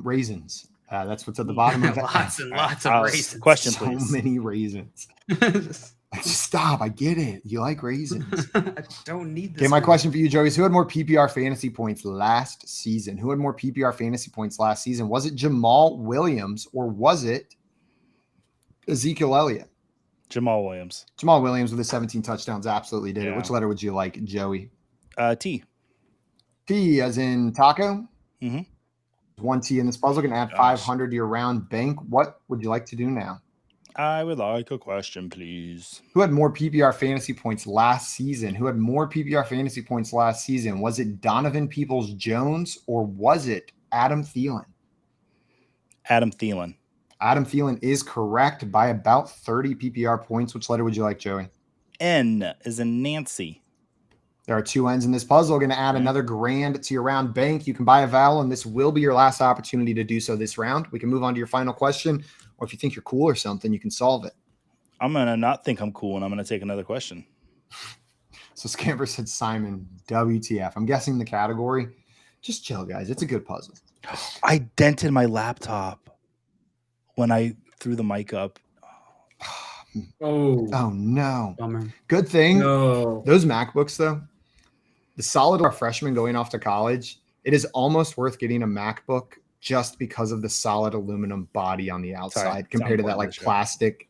Raisins. That's what's at the bottom of it. Lots and lots of raisins. Question, So please. many raisins. Just stop. I get it. You like raisins. I don't need this. Okay, my question for you, Joey, is who had more PPR fantasy points last season? Who had more PPR fantasy points last season? Was it Jamal Williams or was it Ezekiel Elliott? Jamal Williams. Jamal Williams with the 17 touchdowns absolutely did it. Yeah. Which letter would you like, Joey? T. T as in taco? Mhm. One T in this puzzle. Going to add 500 to your round bank. What would you like to do now? I would like a question, please. Who had more PPR fantasy points last season? Who had more PPR fantasy points last season? Was it Donovan Peoples-Jones or was it Adam Thielen? Adam Thielen. Adam Thielen is correct by about 30 PPR points. Which letter would you like, Joey? N is in Nancy. There are two N's in this puzzle. Going to add another grand to your round bank. You can buy a vowel, and this will be your last opportunity to do so this round. We can move on to your final question, or if you think you're cool or something, you can solve it. I'm going to not think I'm cool, and I'm going to take another question. So Scamper said Simon, WTF. I'm guessing the category. Just chill, guys. It's a good puzzle. I dented my laptop when I threw the mic up. Oh, no. Bummer. Good thing. No. Those MacBooks, though, the solid are freshmen going off to college. It is almost worth getting a MacBook just because of the solid aluminum body on the outside compared to that like plastic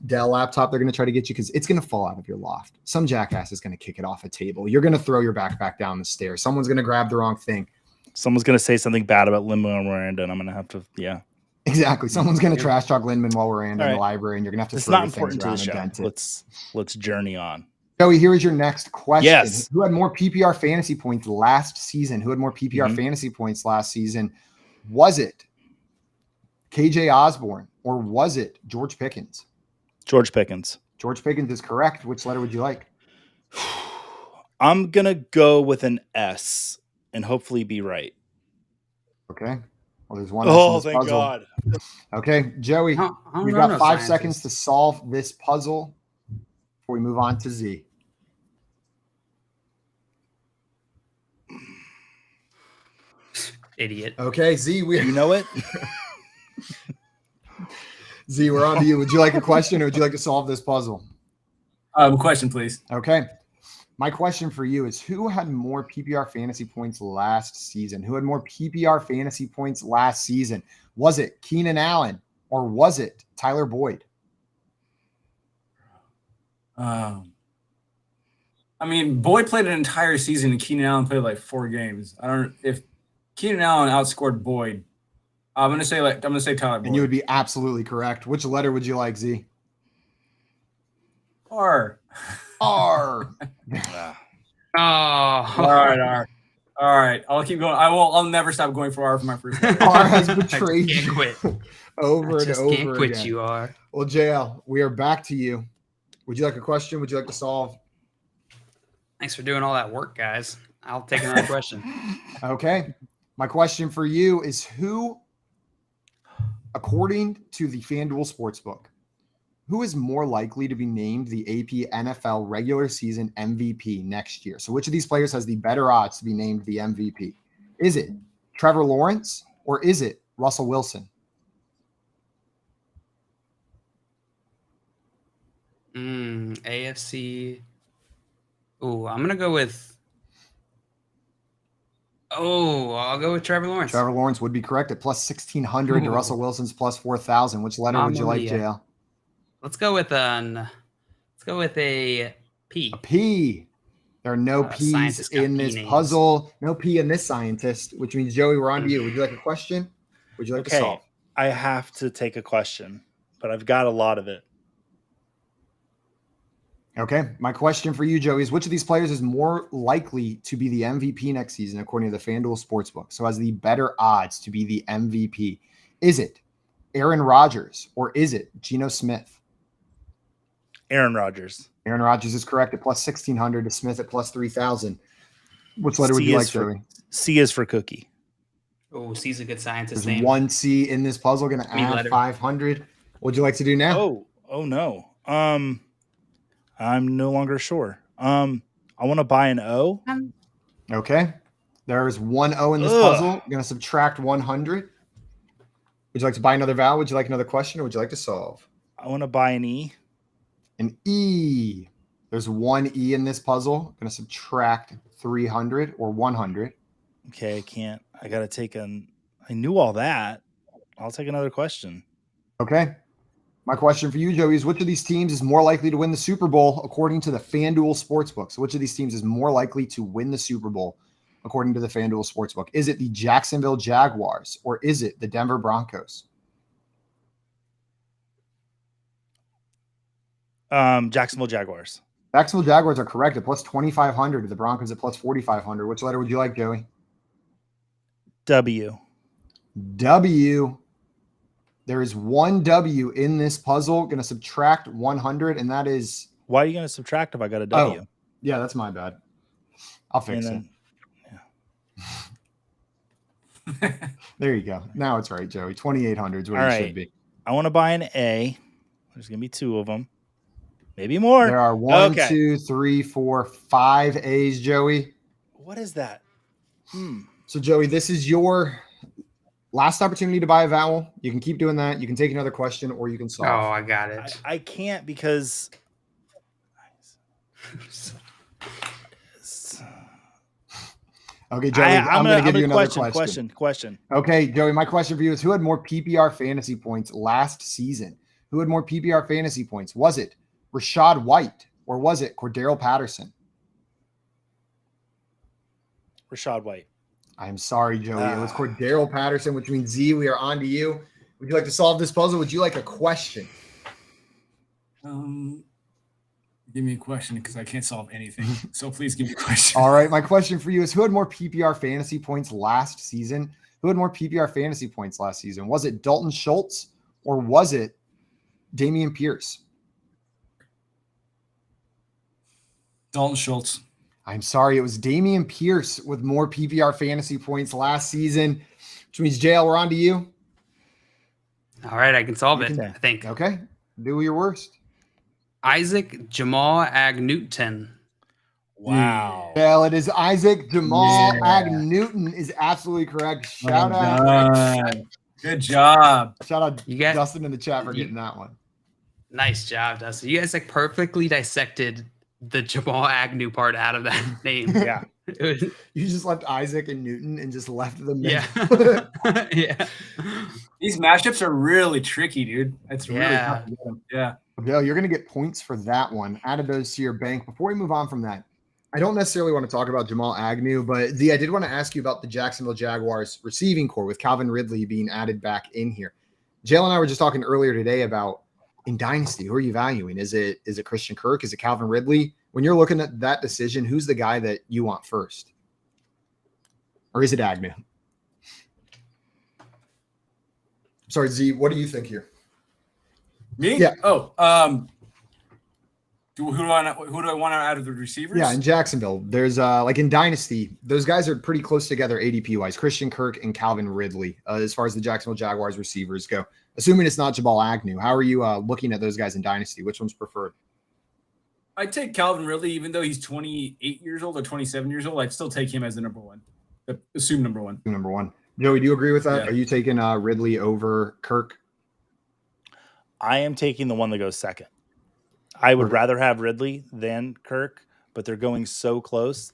Dell laptop they're going to try to get you because it's going to fall out of your loft. Some jackass is going to kick it off a table. You're going to throw your backpack down the stairs. Someone's going to grab the wrong thing. Someone's going to say something bad about Lin-Manuel Miranda, and I'm going to have to, Exactly. Someone's going to trash talk Lin-Manuel Miranda in the right. library, and you're going to have to It's throw not your things important to the around show. and dent it. Let's journey on. Joey, here is your next question. Yes. Who had more PPR fantasy points last season? Who had more PPR fantasy points last season? Was it KJ Osborne or was it George Pickens? George Pickens. George Pickens is correct. Which letter would you like? I'm going to go with an S and hopefully be right. Okay. Well, there's one. Oh, in this thank puzzle. God. Okay, Joey, I don't we've know got no 5 scientists. seconds to solve this puzzle before we move on to Z. Idiot. Okay, Z, You know it? Z, we're on to you. Would you like a question or would you like to solve this puzzle? Question, please. Okay. My question for you is who had more PPR fantasy points last season? Who had more PPR fantasy points last season? Was it Keenan Allen or was it Tyler Boyd? I mean, Boyd played an entire season and Keenan Allen played like 4 games. I don't if Keenan Allen outscored Boyd. I'm gonna say Tyler Boyd. And you would be absolutely correct. Which letter would you like, Z? R. R. Yeah. Oh, All right. I'll keep going. I'll never stop going for R for my first letter. R has betrayed can't you quit. over I and just over can't quit. again. You are. Well, JL, we are back to you. Would you like a question? Would you like to solve? Thanks for doing all that work, guys. I'll take another question. Okay. My question for you is who, according to the FanDuel Sportsbook, who is more likely to be named the AP NFL regular season MVP next year? So which of these players has the better odds to be named the MVP? Is it Trevor Lawrence or is it Russell Wilson? AFC. Oh, I'm going to go with I'll go with Trevor Lawrence. Trevor Lawrence would be correct at plus 1,600 to Russell Wilson's plus 4,000. Which letter would you like, JL? Let's go with a P. A P. There are no P's in this puzzle. No P in this scientist, which means, Joey, we're on to you. Would you like a question? Would you like to solve? I have to take a question, but I've got a lot of it. Okay. My question for you, Joey, is which of these players is more likely to be the MVP next season, according to the FanDuel Sportsbook? So has the better odds to be the MVP. Is it Aaron Rodgers or is it Geno Smith? Aaron Rodgers. Aaron Rodgers is correct at plus 1,600 to Smith at plus 3,000. Which letter would you like, Joey? C is for cookie. Oh, C's a good scientist There's name. one C in this puzzle. Going to add 500. What would you like to do now? Oh no. I'm no longer sure. I want to buy an O. Okay. There's one O in this puzzle. I'm going to subtract 100. Would you like to buy another vowel? Would you like another question, or would you like to solve? I want to buy an E. An E. There's one E in this puzzle. I'm going to subtract 300 or 100. Okay, I can't. I got to take I knew all that. I'll take another question. Okay. My question for you, Joey, is which of these teams is more likely to win the Super Bowl according to the FanDuel Sportsbook? So which of these teams is more likely to win the Super Bowl according to the FanDuel Sportsbook? Is it the Jacksonville Jaguars or is it the Denver Broncos? Jacksonville Jaguars. Jacksonville Jaguars are correct at plus 2,500. The Broncos at plus 4,500. Which letter would you like, Joey? W. W. There is one W in this puzzle. Going to subtract 100, and that is... Why are you going to subtract if I got a W? Oh, yeah, that's my bad. I'll fix it. Yeah. There you go. Now it's right, Joey. 2,800 is what it should be. I want to buy an A. There's going to be two of them. Maybe more. There are 1, 2, 3, 4, 5 A's, Joey. What is that? So, Joey, this is your last opportunity to buy a vowel. You can keep doing that. You can take another question or you can solve. Oh, I got it. I can't because... Okay, Joey, I'm going to give you another question. Okay, Joey, my question for you is who had more PPR fantasy points last season? Who had more PPR fantasy points? Was it Rachaad White or was it Cordarrelle Patterson? Rachaad White. I'm sorry, Joey. It was Cordarrelle Patterson, which means Z, we are on to you. Would you like to solve this puzzle? Would you like a question? Give me a question because I can't solve anything. So please give me a question. All right. My question for you is who had more PPR fantasy points last season? Who had more PPR fantasy points last season? Was it Dalton Schultz or was it Dameon Pierce? Dalton Schultz. I'm sorry. It was Dameon Pierce with more PPR fantasy points last season, which means, JL, we're on to you. All right. I can solve it, I think. Okay. Do your worst. Isaac Jamal Agnewton. Wow. Well, it is Isaac Jamal Agnewton is absolutely correct. Shout out. Good job. Shout out Dustin in the chat for getting that one. Nice job, Dustin. You guys like perfectly dissected the Jamal Agnew part out of that name. Yeah. You just left Isaac and Newton and just left them. Yeah. Yeah. These matchups are really tricky, dude. It's really tough. Yeah. Bill, you're going to get points for that one. Added those to your bank. Before we move on from that, I don't necessarily want to talk about Jamal Agnew, but I did want to ask you about the Jacksonville Jaguars receiving core with Calvin Ridley being added back in here. Jalen and I were just talking earlier today about in Dynasty, who are you valuing? Is it Christian Kirk? Is it Calvin Ridley? When you're looking at that decision, who's the guy that you want first? Or is it Agnew? Sorry, Z, what do you think here? Me? Yeah. Oh, Who do I want out of the receivers? Yeah, in Jacksonville, there's like in Dynasty, those guys are pretty close together ADP wise. Christian Kirk and Calvin Ridley, as far as the Jacksonville Jaguars receivers go. Assuming it's not Jabal Agnew, how are you looking at those guys in Dynasty? Which one's preferred? I'd take Calvin Ridley, even though he's 28 years old or 27 years old. I'd still take him as the number one. Assume number one. Number one. Joey, do you agree with that? Yeah. Are you taking Ridley over Kirk? I am taking the one that goes second. I would rather have Ridley than Kirk, but they're going so close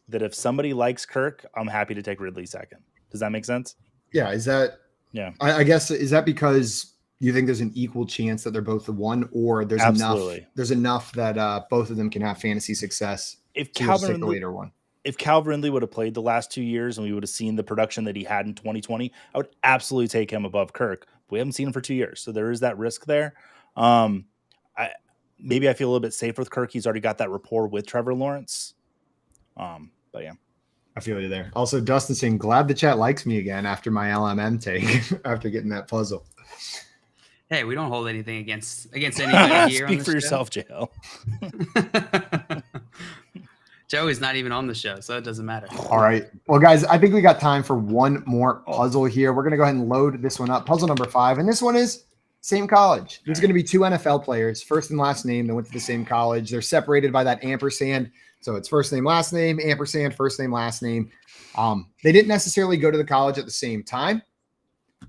that if somebody likes Kirk, I'm happy to take Ridley second. Does that make sense? Yeah. Is that? Yeah. I guess is that because you think there's an equal chance that they're both the one, or there's Absolutely. enough that both of them can have fantasy success? If So Calvin take the Ridley, later one. if Calvin Ridley would have played the last 2 years and we would have seen the production that he had in 2020, I would absolutely take him above Kirk. But we haven't seen him for 2 years, so there is that risk there. Maybe I feel a little bit safe with Kirk. He's already got that rapport with Trevor Lawrence. But yeah. I feel you there. Also, Dustin saying, glad the chat likes me again after my LMM take, after getting that puzzle. Hey, we don't hold anything against anybody here. Speak for yourself, JL. Joey's not even on the show, so it doesn't matter. All right. Well, guys, I think we got time for one more puzzle here. We're going to go ahead and load this one up. Puzzle number 5. And this one is same college. There's going to be 2 NFL players, first and last name. They went to the same college. They're separated by that ampersand. So it's first name, ampersand, first name, last name. They didn't necessarily go to the college at the same time,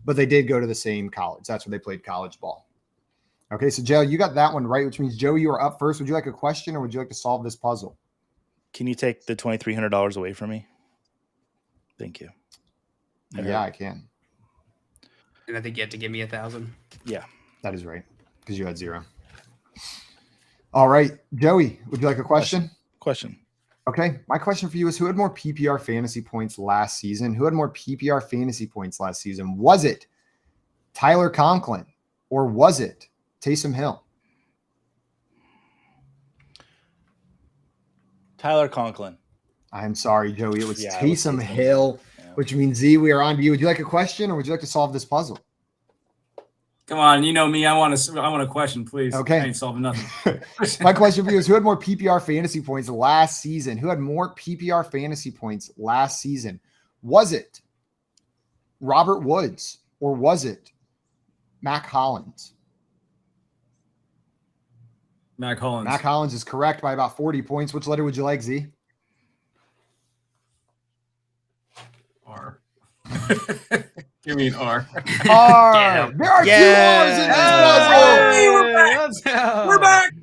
but they did go to the same college. That's where they played college ball. Okay, so Joe, you got that one right, which means Joe, you are up first. Would you like a question or would you like to solve this puzzle? Can you take the $2,300 away from me? Thank you. Yeah, I can. And I think you had to give me 1,000. Yeah. That is right, because you had 0. All right, Joey, would you like a question? Question. Okay, my question for you is, who had more PPR fantasy points last season? Who had more PPR fantasy points last season? Was it Tyler Conklin or was it Taysom Hill? Tyler Conklin. I'm sorry, Joey. It was Yeah, Taysom Hill, which means Z, we are on to you. Would you like a question or would you like to solve this puzzle? Come on, you know me. I want a question, please. Okay. I ain't solving nothing. My question for you is, who had more PPR fantasy points last season? Who had more PPR fantasy points last season? Was it Robert Woods or was it Mac Hollins? Mac Hollins. Mac Hollins is correct by about 40 points. Which letter would you like, Z? R. Give me an R. R. There are 2 R's in this puzzle. Hey, We're back.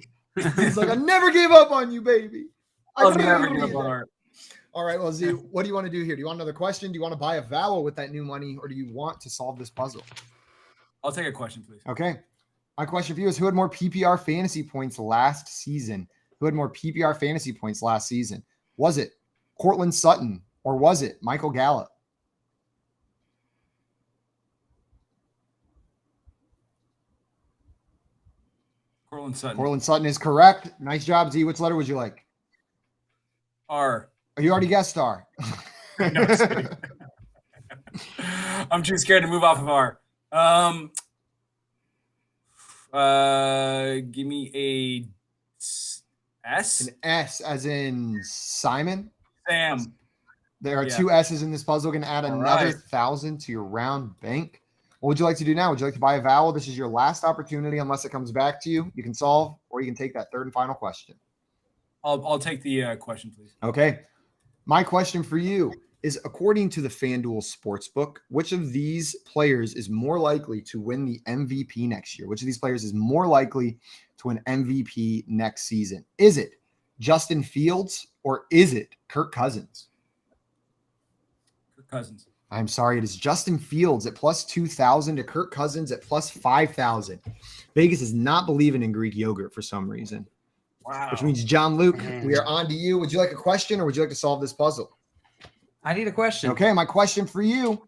He's like, I never gave up on you, baby. I'll never give up on R. All right, well, Z, what do you want to do here? Do you want another question? Do you want to buy a vowel with that new money, or do you want to solve this puzzle? I'll take a question, please. Okay. My question for you is, who had more PPR fantasy points last season? Who had more PPR fantasy points last season? Was it Cortland Sutton or was it Michael Gallup? Cortland Sutton. Cortland Sutton is correct. Nice job, Z. Which letter would you like? R. Oh, you already guessed R. No, just kidding. I'm too scared to move off of R. Give me a S. An S as in Simon. Sam. There are Yeah. 2 S's in this puzzle. Going to add All another right. 1,000 to your round bank. What would you like to do now? Would you like to buy a vowel? This is your last opportunity unless it comes back to you. You can solve, or you can take that third and final question. I'll take the question, please. Okay. My question for you is, according to the FanDuel Sportsbook, which of these players is more likely to win the MVP next year? Which of these players is more likely to win MVP next season? Is it Justin Fields or is it Kirk Cousins? Kirk Cousins. I'm sorry, it is Justin Fields at plus 2,000 to Kirk Cousins at plus 5,000. Vegas is not believing in Greek yogurt for some reason. Wow. Which means, John Luke, we are on to you. Would you like a question or would you like to solve this puzzle? I need a question. Okay, my question for you,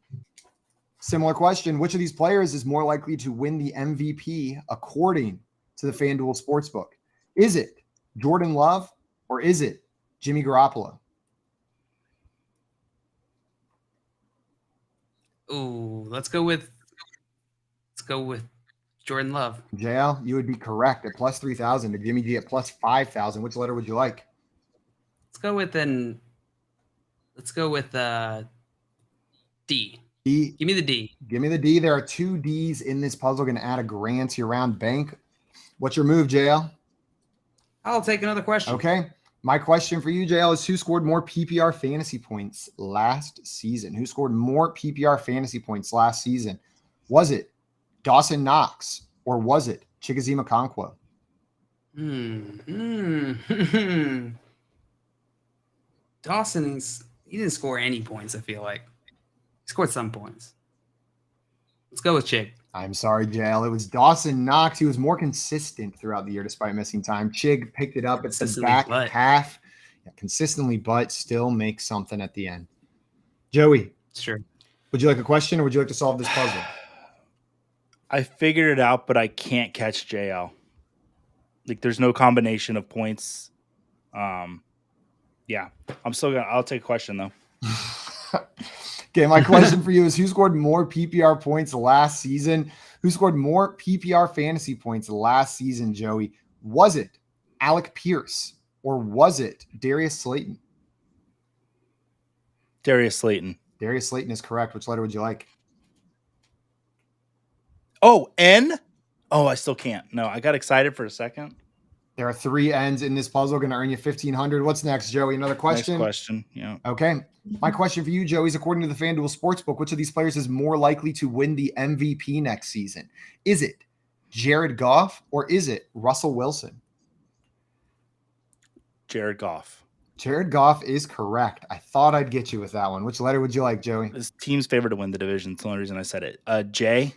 similar question. Which of these players is more likely to win the MVP according to the FanDuel Sportsbook? Is it Jordan Love or is it Jimmy Garoppolo? Ooh, let's go with Jordan Love. JL, you would be correct at plus 3,000 to Jimmy G at plus 5,000. Which letter would you like? Let's go with D. D. Give me the D. Give me the D. There are 2 D's in this puzzle. Going to add a grand to your round bank. What's your move, JL? I'll take another question. Okay. My question for you, JL, is who scored more PPR fantasy points last season? Who scored more PPR fantasy points last season? Was it Dawson Knox or was it Chikezima Okonkwo? Dawson, he didn't score any points, I feel like. He scored some points. Let's go with Chig. I'm sorry, JL. It was Dawson Knox. He was more consistent throughout the year despite missing time. Chig picked it up at the back half. Yeah, consistently, but still makes something at the end. Joey. Sure. Would you like a question or would you like to solve this puzzle? I figured it out, but I can't catch JL. Like, there's no combination of points. Yeah, I'll take a question though. Okay, my question for you is who scored more PPR points last season? Who scored more PPR fantasy points last season, Joey? Was it Alec Pierce or was it Darius Slayton? Darius Slayton. Darius Slayton is correct. Which letter would you like? Oh, N? Oh, I still can't. No, I got excited for a second. There are 3 N's in this puzzle. Going to earn you 1,500. What's next, Joey? Another question? Next question, yeah. Okay. My question for you, Joey, is according to the FanDuel Sportsbook, which of these players is more likely to win the MVP next season? Is it Jared Goff or is it Russell Wilson? Jared Goff. Jared Goff is correct. I thought I'd get you with that one. Which letter would you like, Joey? This team's favorite to win the division. It's the only reason I said it. J.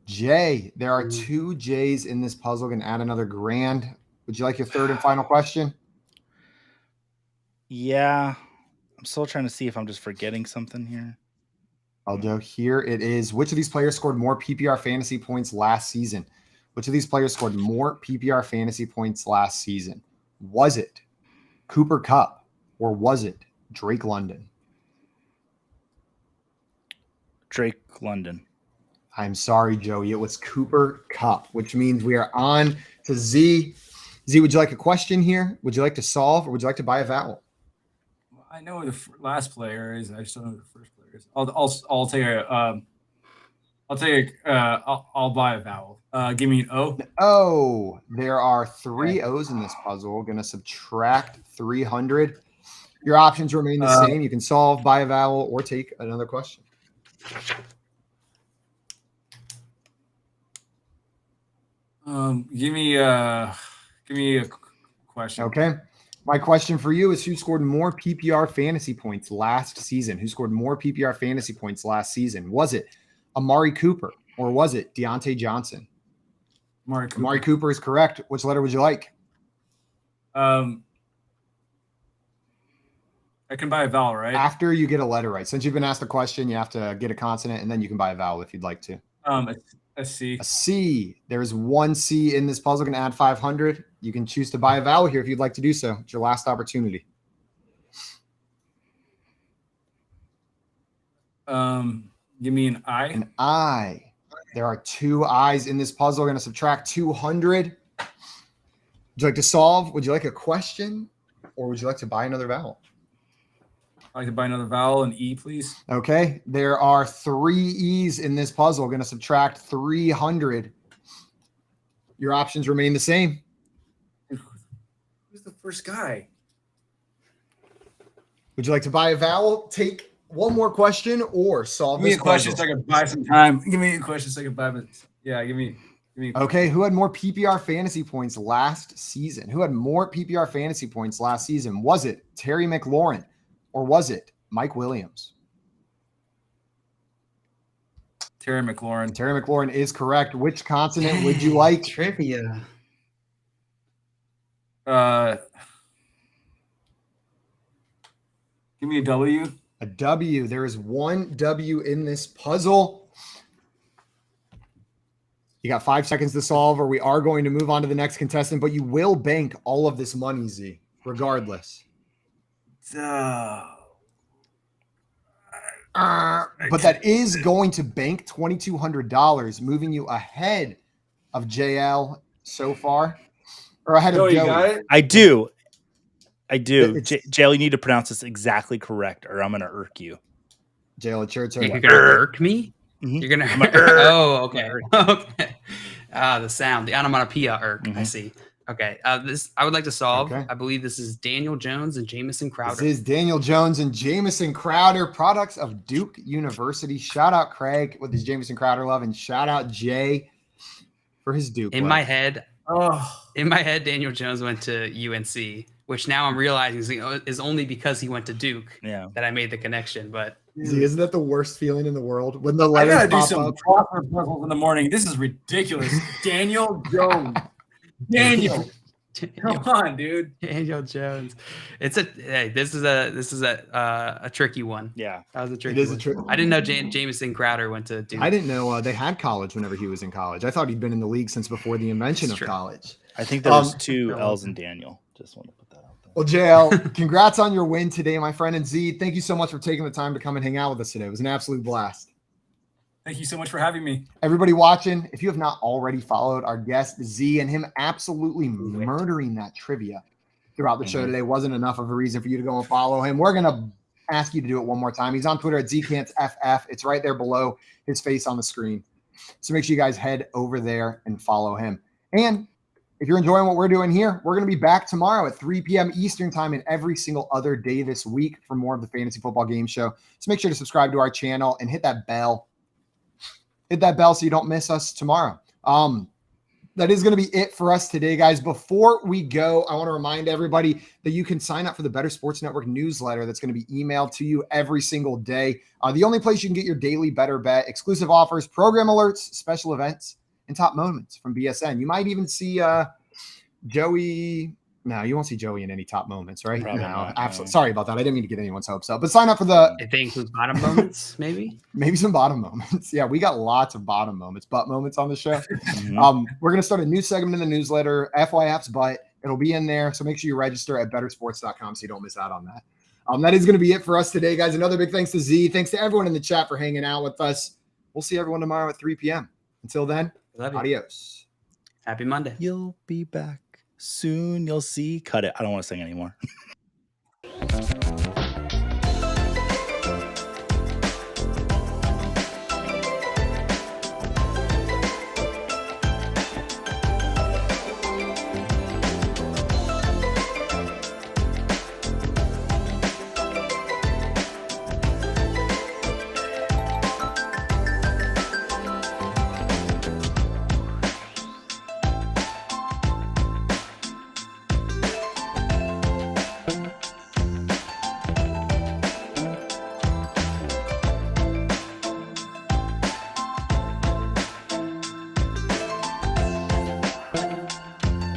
J. There are 2 J's in this puzzle. Going to add another grand. Would you like your third and final question? Yeah. I'm still trying to see if I'm just forgetting something here. Aldo, here it is. Which of these players scored more PPR fantasy points last season? Which of these players scored more PPR fantasy points last season? Was it Cooper Kupp or was it Drake London? Drake London. I'm sorry, Joey. It was Cooper Kupp, which means we are on to Z. Z, would you like a question here? Would you like to solve or would you like to buy a vowel? I know who the last player is. I just don't know who the first player is. I'll buy a vowel. Give me an O. Oh, there are 3 O's in this puzzle. We're going to subtract 300. Your options remain the same. You can solve, buy a vowel, or take another question. Give me a question. Okay. My question for you is who scored more PPR fantasy points last season? Who scored more PPR fantasy points last season? Was it Amari Cooper or was it Deontay Johnson? Amari Cooper is correct. Which letter would you like? I can buy a vowel, right? After you get a letter right. Since you've been asked a question, you have to get a consonant, and then you can buy a vowel if you'd like to. A C. A C. There's 1 C in this puzzle. Going to add 500. You can choose to buy a vowel here if you'd like to do so. It's your last opportunity. Give me an I. An I. There are 2 I's in this puzzle. We're going to subtract 200. Would you like to solve? Would you like a question? Or would you like to buy another vowel? I'd like to buy another vowel, an E, please. Okay. There are 3 E's in this puzzle. We're going to subtract 300. Your options remain the same. Who's the first guy? Would you like to buy a vowel, take one more question, or solve Give me this a question puzzle? so I can buy some time. Give me a question so I can buy this. Yeah, give me. Okay, who had more PPR fantasy points last season? Who had more PPR fantasy points last season? Was it Terry McLaurin or was it Mike Williams? Terry McLaurin. Terry McLaurin is correct. Which consonant would you like? Trivia. Give me a W. A W. There is 1 W in this puzzle. You got 5 seconds to solve, or we are going to move on to the next contestant, but you will bank all of this money, Z, regardless. But that is going to bank $2,200, moving you ahead of JL so far, or ahead Joey, of you Joey? got it? I do. It's- JL, you need to pronounce this exactly correct, or I'm going to irk you. JL, it's your turn. You're gonna irk me. Mhm. You're gonna. I'm a irk. Oh, okay. Okay. The sound, the onomatopoeia irk. I Mhm. see. Okay. This I would like to solve. Okay. I believe this is Daniel Jones and Jamison Crowder. This is Daniel Jones and Jamison Crowder, products of Duke University. Shout out Craig with his Jamison Crowder love, and shout out Jay for his Duke. In love. my head, Oh, Daniel Jones went to UNC, which now I'm realizing is only because he went to Duke Yeah. that I made the connection. But See, isn't that the worst feeling in the world when the I letters gotta do pop some up? crossword puzzles in the morning. This is ridiculous. Daniel Jones. Daniel. Come on, dude. Daniel Jones. This is a tricky one. Yeah. That was a It tricky is one. a trick. I didn't know Jamison Crowder went to Duke. I didn't know they had college whenever he was in college. I thought he'd been in the league since before the invention It's of true. college. I think there was Um, 2 L's in Daniel. Just want to put that out there. Well, JL, congrats on your win today, my friend. And Z, thank you so much for taking the time to come and hang out with us today. It was an absolute blast. Thank you so much for having me. Everybody watching, if you have not already followed our guest Z and him absolutely murdering that trivia throughout the show today wasn't enough of a reason for you to go and follow him, we're going to ask you to do it one more time. He's on Twitter at ZKantzFF. It's right there below his face on the screen. So make sure you guys head over there and follow him. And if you're enjoying what we're doing here, we're going to be back tomorrow at 3 p.m. Eastern time and every single other day this week for more of the Fantasy Football Game Show. So make sure to subscribe to our channel and hit that bell. Hit that bell so you don't miss us tomorrow. That is going to be it for us today, guys. Before we go, I want to remind everybody that you can sign up for the Better Sports Network newsletter that's going to be emailed to you every single day. The only place you can get your daily Better Bet, exclusive offers, program alerts, special events, and top moments from BSN. You might even see Joey. No, you won't see Joey in any top moments, right? Probably No, not, absolutely. no. Sorry about that. I didn't mean to get anyone's hopes up. But sign up for the If they include bottom moments, maybe. maybe some bottom moments. Yeah, we got lots of bottom moments, butt moments on the show. Mhm. We're going to start a new segment in the newsletter, FYF's Butt. It'll be in there. So make sure you register at bettersports.com so you don't miss out on that. That is going to be it for us today, guys. Another big thanks to Z. Thanks to everyone in the chat for hanging out with us. We'll see everyone tomorrow at 3 p.m. Until then, Love you. adios. Happy Monday. You'll be back soon. You'll see. Cut it. I don't want to sing anymore.